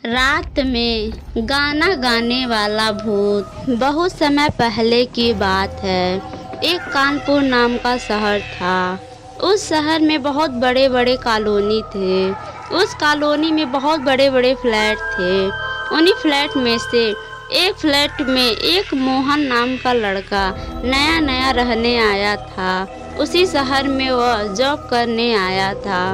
रात में गाना गाने वाला भूत। बहुत समय पहले की बात है। एक कानपुर नाम का शहर था। उस शहर में बहुत बड़े बड़े कॉलोनी थे। उस कॉलोनी में बहुत बड़े बड़े फ्लैट थे। उन्हीं फ्लैट में से एक फ्लैट में एक मोहन नाम का लड़का नया नया रहने आया था। उसी शहर में वह जॉब करने आया था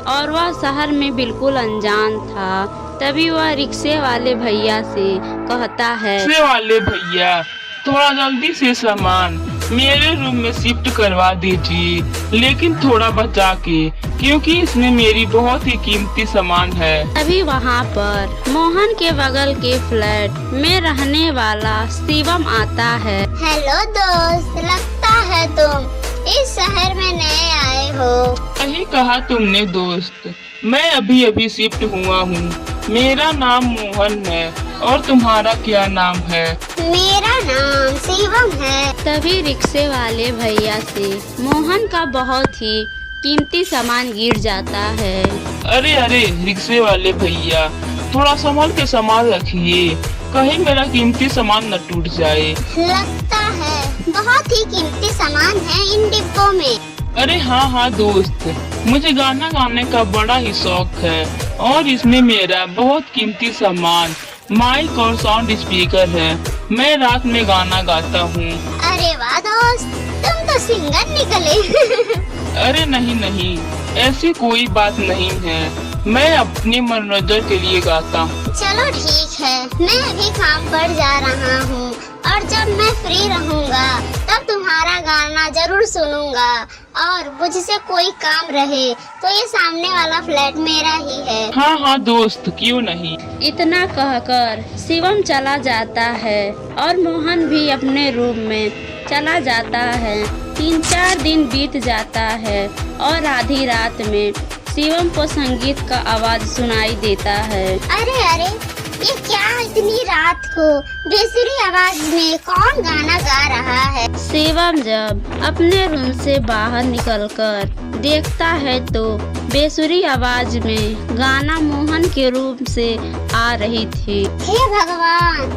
और वह शहर में बिल्कुल अनजान था। तभी वह रिक्शे वाले भैया से कहता है, रिक्शे वाले भैया, थोड़ा जल्दी से सामान मेरे रूम में शिफ्ट करवा दीजिए, लेकिन थोड़ा बचा के, क्योंकि इसमें मेरी बहुत ही कीमती सामान है। अभी वहाँ पर मोहन के बगल के फ्लैट में रहने वाला शिवम आता है। हेलो दोस्त, लगता है तुम इस शहर में नए आए हो। सही कहा तुमने दोस्त, मैं अभी अभी शिफ्ट हुआ हूँ। मेरा नाम मोहन है और तुम्हारा क्या नाम है? मेरा नाम शिवम है। तभी रिक्शे वाले भैया से मोहन का बहुत ही कीमती सामान गिर जाता है। अरे अरे रिक्शे वाले भैया, थोड़ा संभल के सामान रखिए, कहीं मेरा कीमती सामान न टूट जाए। लगता है बहुत ही कीमती सामान है इन डिब्बों में। अरे हाँ दोस्त, मुझे गाना गाने का बड़ा ही शौक है और इसमें मेरा बहुत कीमती सामान माइक और साउंड स्पीकर है। मैं रात में गाना गाता हूँ। अरे वाह दोस्त, तुम तो सिंगर निकले। अरे नहीं, ऐसी कोई बात नहीं है, मैं अपने मनोरंजन के लिए गाता हूँ। चलो ठीक है, मैं अभी काम पर जा रहा हूँ और जब मैं फ्री रहूँगा तब तुम्हारा गाना जरूर सुनूंगा। और मुझसे कोई काम रहे तो ये सामने वाला फ्लैट मेरा ही है। हाँ दोस्त, क्यों नहीं। इतना कहकर शिवम चला जाता है और मोहन भी अपने रूम में चला जाता है। 3-4 दिन बीत जाता है और आधी रात में शिवम को संगीत का आवाज सुनाई देता है। अरे ये क्या, इतनी रात को बेसुरी आवाज में कौन गाना गा रहा है? शिवम जब अपने रूम से बाहर निकलकर देखता है तो बेसुरी आवाज में गाना मोहन के रूम से आ रही थी। हे भगवान,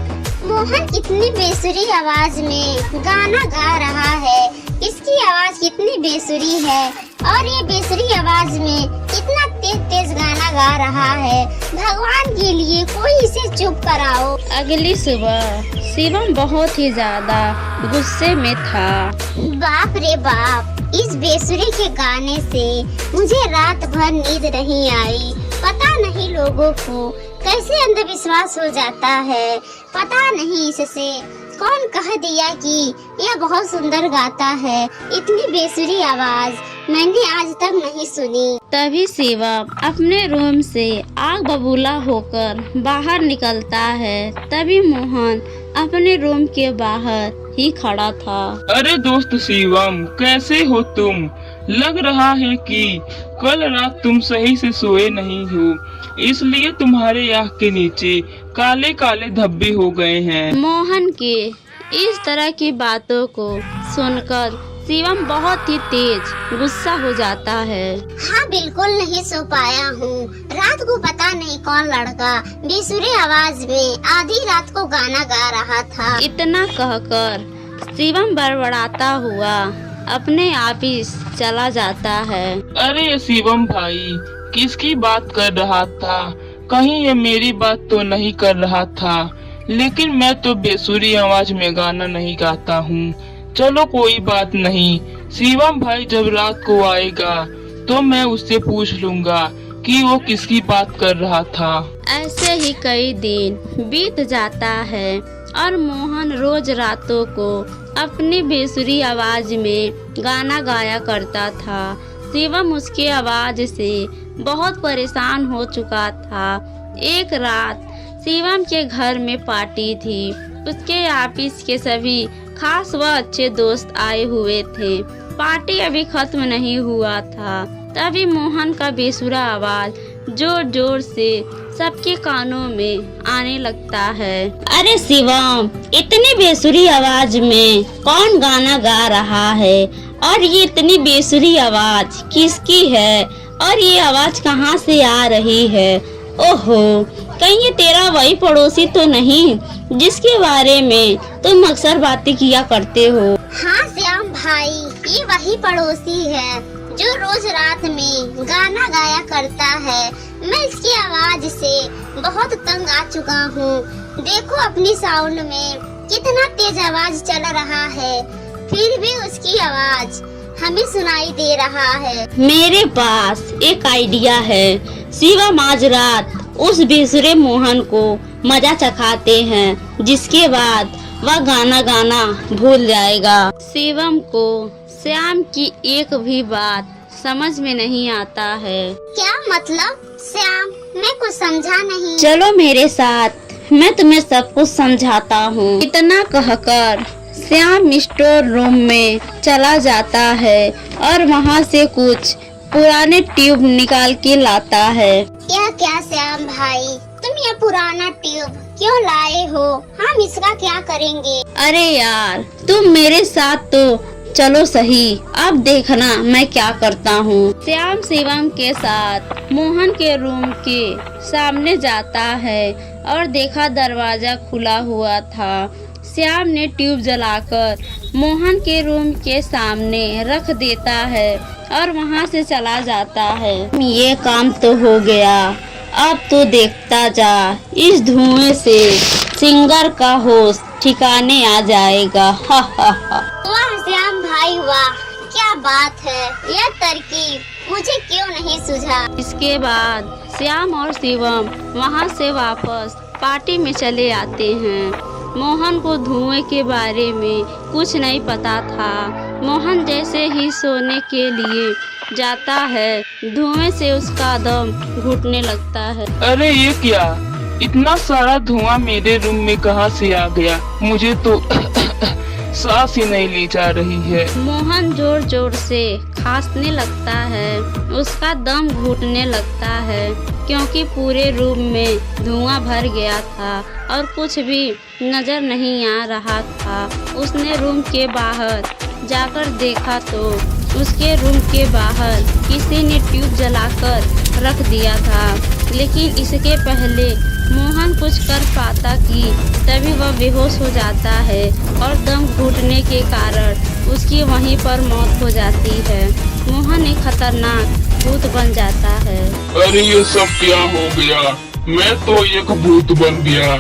मोहन इतनी बेसुरी आवाज में गाना गा रहा है। इसकी आवाज कितनी बेसुरी है और ये बेसुरी आवाज में इतना तेज गाना गा रहा है। भगवान के लिए कोई इसे चुप कराओ। अगली सुबह शिवम बहुत ही ज्यादा गुस्से में था। बाप रे बाप, इस बेसुरी के गाने से मुझे रात भर नींद नहीं आई। पता नहीं लोगों को कैसे अंधविश्वास हो जाता है। पता नहीं इससे कौन कह दिया कि यह बहुत सुंदर गाता है। इतनी बेसुरी आवाज मैंने आज तक नहीं सुनी। तभी शिवम अपने रूम से आग बबूला होकर बाहर निकलता है। तभी मोहन अपने रूम के बाहर ही खड़ा था। अरे दोस्त शिवम, कैसे हो तुम? लग रहा है कि कल रात तुम सही से सोए नहीं हो, इसलिए तुम्हारे आँख के नीचे काले काले धब्बे हो गए हैं। मोहन के इस तरह की बातों को सुनकर शिवम बहुत ही तेज गुस्सा हो जाता है। हाँ, बिल्कुल नहीं सो पाया हूँ। रात को पता नहीं कौन लड़का बेसुरी आवाज में आधी रात को गाना गा रहा था। इतना कहकर शिवम बड़बड़ाता हुआ अपने ऑफिस चला जाता है। अरे शिवम भाई, किसकी बात कर रहा था? कहीं ये मेरी बात तो नहीं कर रहा था? लेकिन मैं तो बेसुरी आवाज में गाना नहीं गाता हूँ। चलो कोई बात नहीं, शिवम भाई जब रात को आएगा तो मैं उससे पूछ लूँगा कि वो किसकी बात कर रहा था। ऐसे ही कई दिन बीत जाता है और मोहन रोज रातों को अपनी बेसुरी आवाज में गाना गाया करता था। शिवम उसकी आवाज से बहुत परेशान हो चुका था। एक रात शिवम के घर में पार्टी थी। उसके ऑफिस के सभी खास व अच्छे दोस्त आए हुए थे। पार्टी अभी खत्म नहीं हुआ था। तभी मोहन का बेसुरा आवाज जोर जोर से सबके कानों में आने लगता है। अरे शिवम, इतनी बेसुरी आवाज में कौन गाना गा रहा है? और ये इतनी बेसुरी आवाज किसकी है? और ये आवाज कहाँ से आ रही है? ओहो, कहीं ये तेरा वही पड़ोसी तो नहीं जिसके बारे में तुम अक्सर बातें किया करते हो? हाँ श्याम भाई, ये वही पड़ोसी है जो रोज रात में गाना गाया करता है। मैं इसकी आवाज से बहुत तंग आ चुका हूँ। देखो अपनी साउंड में कितना तेज आवाज चल रहा है, फिर भी उसकी आवाज हमें सुनाई दे रहा है। मेरे पास एक आइडिया है। शिवम आज रात उस बेसुरे मोहन को मजा चखाते हैं, जिसके बाद वह गाना गाना भूल जाएगा। शिवम को श्याम की एक भी बात समझ में नहीं आता है। क्या मतलब श्याम, मैं कुछ समझा नहीं। चलो मेरे साथ, मैं तुम्हें सब कुछ समझाता हूँ। इतना कहकर श्याम स्टोर रूम में चला जाता है और वहाँ से कुछ पुराने ट्यूब निकाल के लाता है। क्या श्याम भाई, तुम ये पुराना ट्यूब क्यों लाए हो? हम इसका क्या करेंगे? अरे यार, तुम मेरे साथ तो चलो सही, अब देखना मैं क्या करता हूँ। श्याम शिवम के साथ मोहन के रूम के सामने जाता है और देखा दरवाजा खुला हुआ था। श्याम ने ट्यूब जलाकर मोहन के रूम के सामने रख देता है और वहाँ से चला जाता है। ये काम तो हो गया, अब तो देखता जा, इस धुएं से सिंगर का होश ठिकाने आ जाएगा। हा हा हा। वाह श्याम भाई वाह, क्या बात है, यह तरकीब मुझे क्यों नहीं सूझा। इसके बाद श्याम और शिवम वहाँ से वापस पार्टी में चले आते हैं। मोहन को धुएं के बारे में कुछ नहीं पता था। मोहन जैसे ही सोने के लिए जाता है, धुएं से उसका दम घुटने लगता है। अरे ये क्या, इतना सारा धुआं मेरे रूम में कहाँ से आ गया? मुझे तो सांस ही नहीं ली जा रही है। मोहन जोर जोर से खांसने लगता है, उसका दम घुटने लगता है क्योंकि पूरे रूम में धुआं भर गया था और कुछ भी नजर नहीं आ रहा था। उसने रूम के बाहर जाकर देखा तो उसके रूम के बाहर किसी ने ट्यूब जलाकर रख दिया था, लेकिन इसके पहले मोहन कुछ कर पाता कि तभी वह बेहोश हो जाता है और दम घुटने के कारण उसकी वहीं पर मौत हो जाती है। मोहन एक खतरनाक भूत बन जाता है। अरे ये सब क्या हो गया? मैं तो एक भूत बन गया।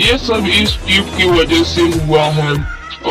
ये सब इस ट्यूब की वजह से हुआ है।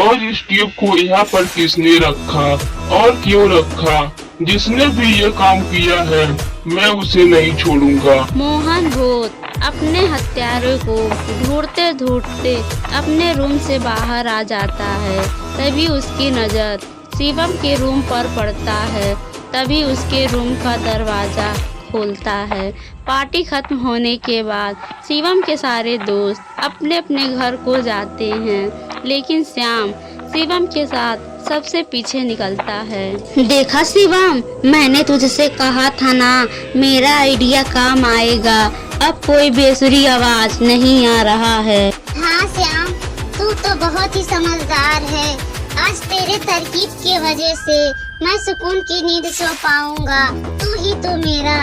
और इस ट्यूब को यहाँ पर किसने रखा और क्यों रखा? जिसने भी ये काम किया है मैं उसे नहीं छोड़ूंगा। मोहन भूत अपने हत्यारों को ढूंढते ढूंढते अपने रूम से बाहर आ जाता है। तभी उसकी नजर शिवम के रूम पर पड़ता है। तभी उसके रूम का दरवाजा खोलता है। पार्टी खत्म होने के बाद शिवम के सारे दोस्त अपने अपने घर को जाते हैं, लेकिन श्याम शिवम के साथ सबसे पीछे निकलता है। देखा शिवम, मैंने तुझसे कहा था ना, मेरा आइडिया काम आएगा। अब कोई बेसुरी आवाज नहीं आ रहा है। हाँ श्याम, तू तो बहुत ही समझदार है। आज तेरे तरकीब की वजह से मैं सुकून की नींद सो पाऊंगा। तू ही तो मेरा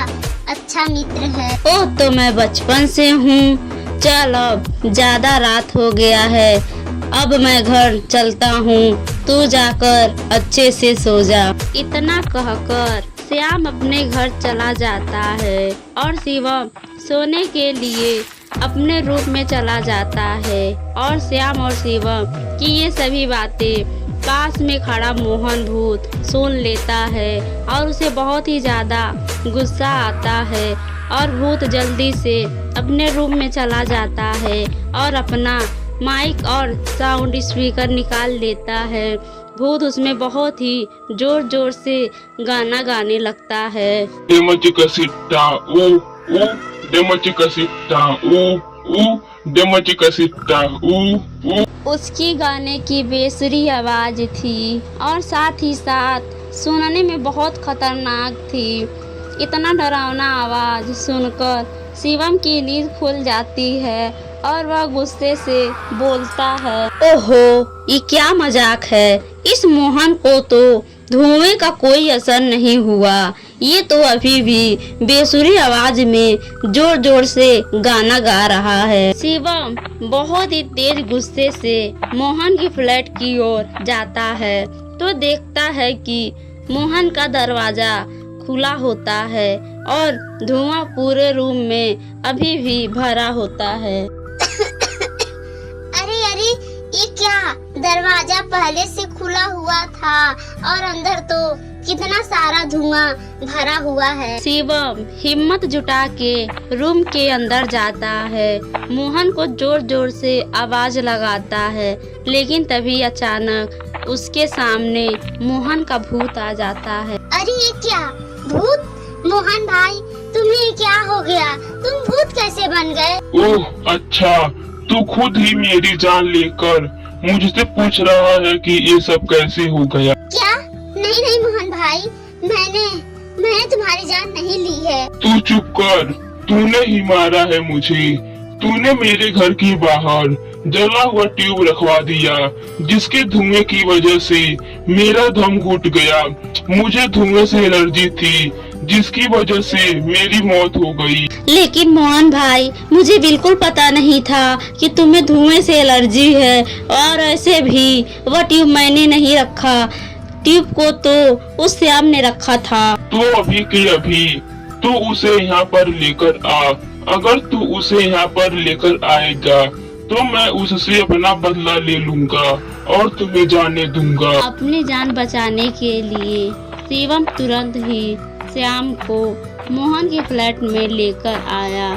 अच्छा मित्र है। ओह, तो मैं बचपन से हूँ। चल अब ज्यादा रात हो गया है, अब मैं घर चलता हूँ, तू जाकर अच्छे से सो जा। इतना कहकर श्याम अपने घर चला जाता है और शिवम सोने के लिए अपने रूम में चला जाता है। और श्याम और शिवम की ये सभी बातें पास में खड़ा मोहन भूत सुन लेता है और उसे बहुत ही ज्यादा गुस्सा आता है और भूत जल्दी से अपने रूम में चला जाता है और अपना माइक और साउंड स्पीकर निकाल लेता है। भूत उसमें बहुत ही जोर जोर से गाना गाने लगता है। डेमचिकसिट्टा ऊ ऊ, डेमचिकसिट्टा ऊ ऊ, डेमचिकसिट्टा ऊ ऊ। उसकी गाने की बेसुरी आवाज थी और साथ ही साथ सुनने में बहुत खतरनाक थी। इतना डरावना आवाज सुनकर शिवम की नींद खुल जाती है और वह गुस्से से बोलता है, ओहो, ये क्या मजाक है? इस मोहन को तो धुएं का कोई असर नहीं हुआ। ये तो अभी भी बेसुरी आवाज में जोर जोर से गाना गा रहा है। शिवम बहुत ही तेज गुस्से से मोहन की फ्लैट की ओर जाता है तो देखता है कि मोहन का दरवाजा खुला होता है और धुआं पूरे रूम में अभी भी भरा होता है। अरे अरे, ये क्या, दरवाजा पहले से खुला हुआ था और अंदर तो कितना सारा धुआं भरा हुआ है। शिवम हिम्मत जुटा के रूम के अंदर जाता है, मोहन को जोर जोर से आवाज लगाता है, लेकिन तभी अचानक उसके सामने मोहन का भूत आ जाता है। अरे ये क्या, भूत? मोहन भाई, तुम्हें क्या हो गया? तुम भूत कैसे बन गए? ओह अच्छा, तू खुद ही मेरी जान लेकर मुझसे पूछ रहा है कि ये सब कैसे हो गया। क्या? नहीं नहीं मोहन भाई, मैंने तुम्हारी जान नहीं ली है। तू चुप कर, तूने ही मारा है मुझे। तूने मेरे घर के बाहर जला हुआ ट्यूब रखवा दिया, जिसके धुएं की वजह से मेरा दम घुट गया। मुझे धुएं से एलर्जी थी, जिसकी वजह से मेरी मौत हो गई। लेकिन मोहन भाई, मुझे बिल्कुल पता नहीं था कि तुम्हें धुएं से एलर्जी है, और ऐसे भी वह ट्यूब मैंने नहीं रखा, ट्यूब को तो उस श्याम ने रखा था। तो अभी के अभी तू उसे यहाँ पर लेकर आ। अगर तू उसे यहाँ पर लेकर आएगा तो मैं उससे अपना बदला ले लूंगा और तुम्हें जाने दूंगा। अपनी जान बचाने के लिए शिवम तुरंत ही श्याम को मोहन के फ्लैट में लेकर आया।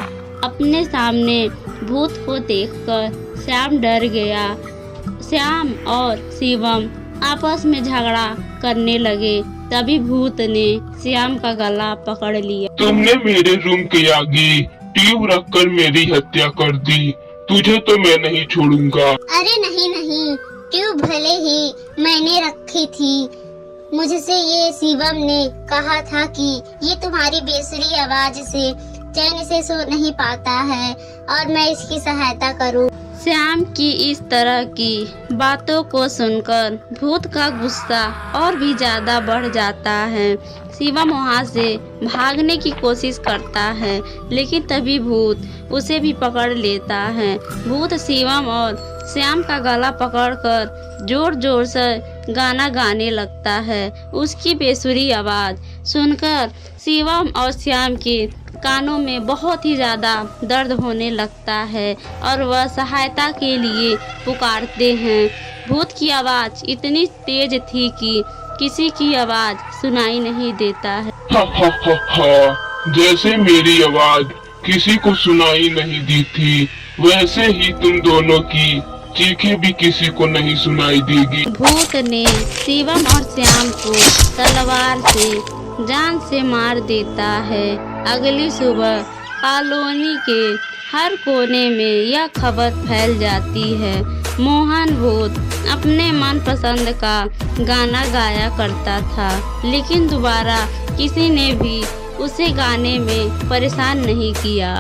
अपने सामने भूत को देखकर श्याम डर गया। श्याम और शिवम आपस में झगड़ा करने लगे। तभी भूत ने श्याम का गला पकड़ लिया। तुमने मेरे रूम के आगे ट्यूब रखकर मेरी हत्या कर दी, तुझे तो मैं नहीं छोड़ूंगा। अरे नहीं नहीं, ट्यूब भले ही मैंने रखी थी, मुझसे ये शिवम ने कहा था कि ये तुम्हारी बेसुरी आवाज से चैन से सो नहीं पाता है और मैं इसकी सहायता करूं। श्याम की इस तरह की बातों को सुनकर भूत का गुस्सा और भी ज्यादा बढ़ जाता है। शिवम वहाँ से भागने की कोशिश करता है, लेकिन तभी भूत उसे भी पकड़ लेता है। भूत शिवम और श्याम का गला पकड़कर जोर जोर से गाना गाने लगता है। उसकी बेसुरी आवाज सुनकर शिवम और श्याम के कानों में बहुत ही ज्यादा दर्द होने लगता है और वह सहायता के लिए पुकारते हैं। भूत की आवाज इतनी तेज थी कि किसी की आवाज सुनाई नहीं देता है। हा हा हा हा, जैसे मेरी आवाज किसी को सुनाई नहीं दी थी, वैसे ही तुम दोनों की चीखें भी किसी को नहीं सुनाई देगी। भूत ने शिवम और श्याम को तलवार से जान से मार देता है। अगली सुबह कॉलोनी के हर कोने में यह खबर फैल जाती है। मोहन भूत अपने मनपसंद का गाना गाया करता था, लेकिन दोबारा किसी ने भी उसे गाने में परेशान नहीं किया।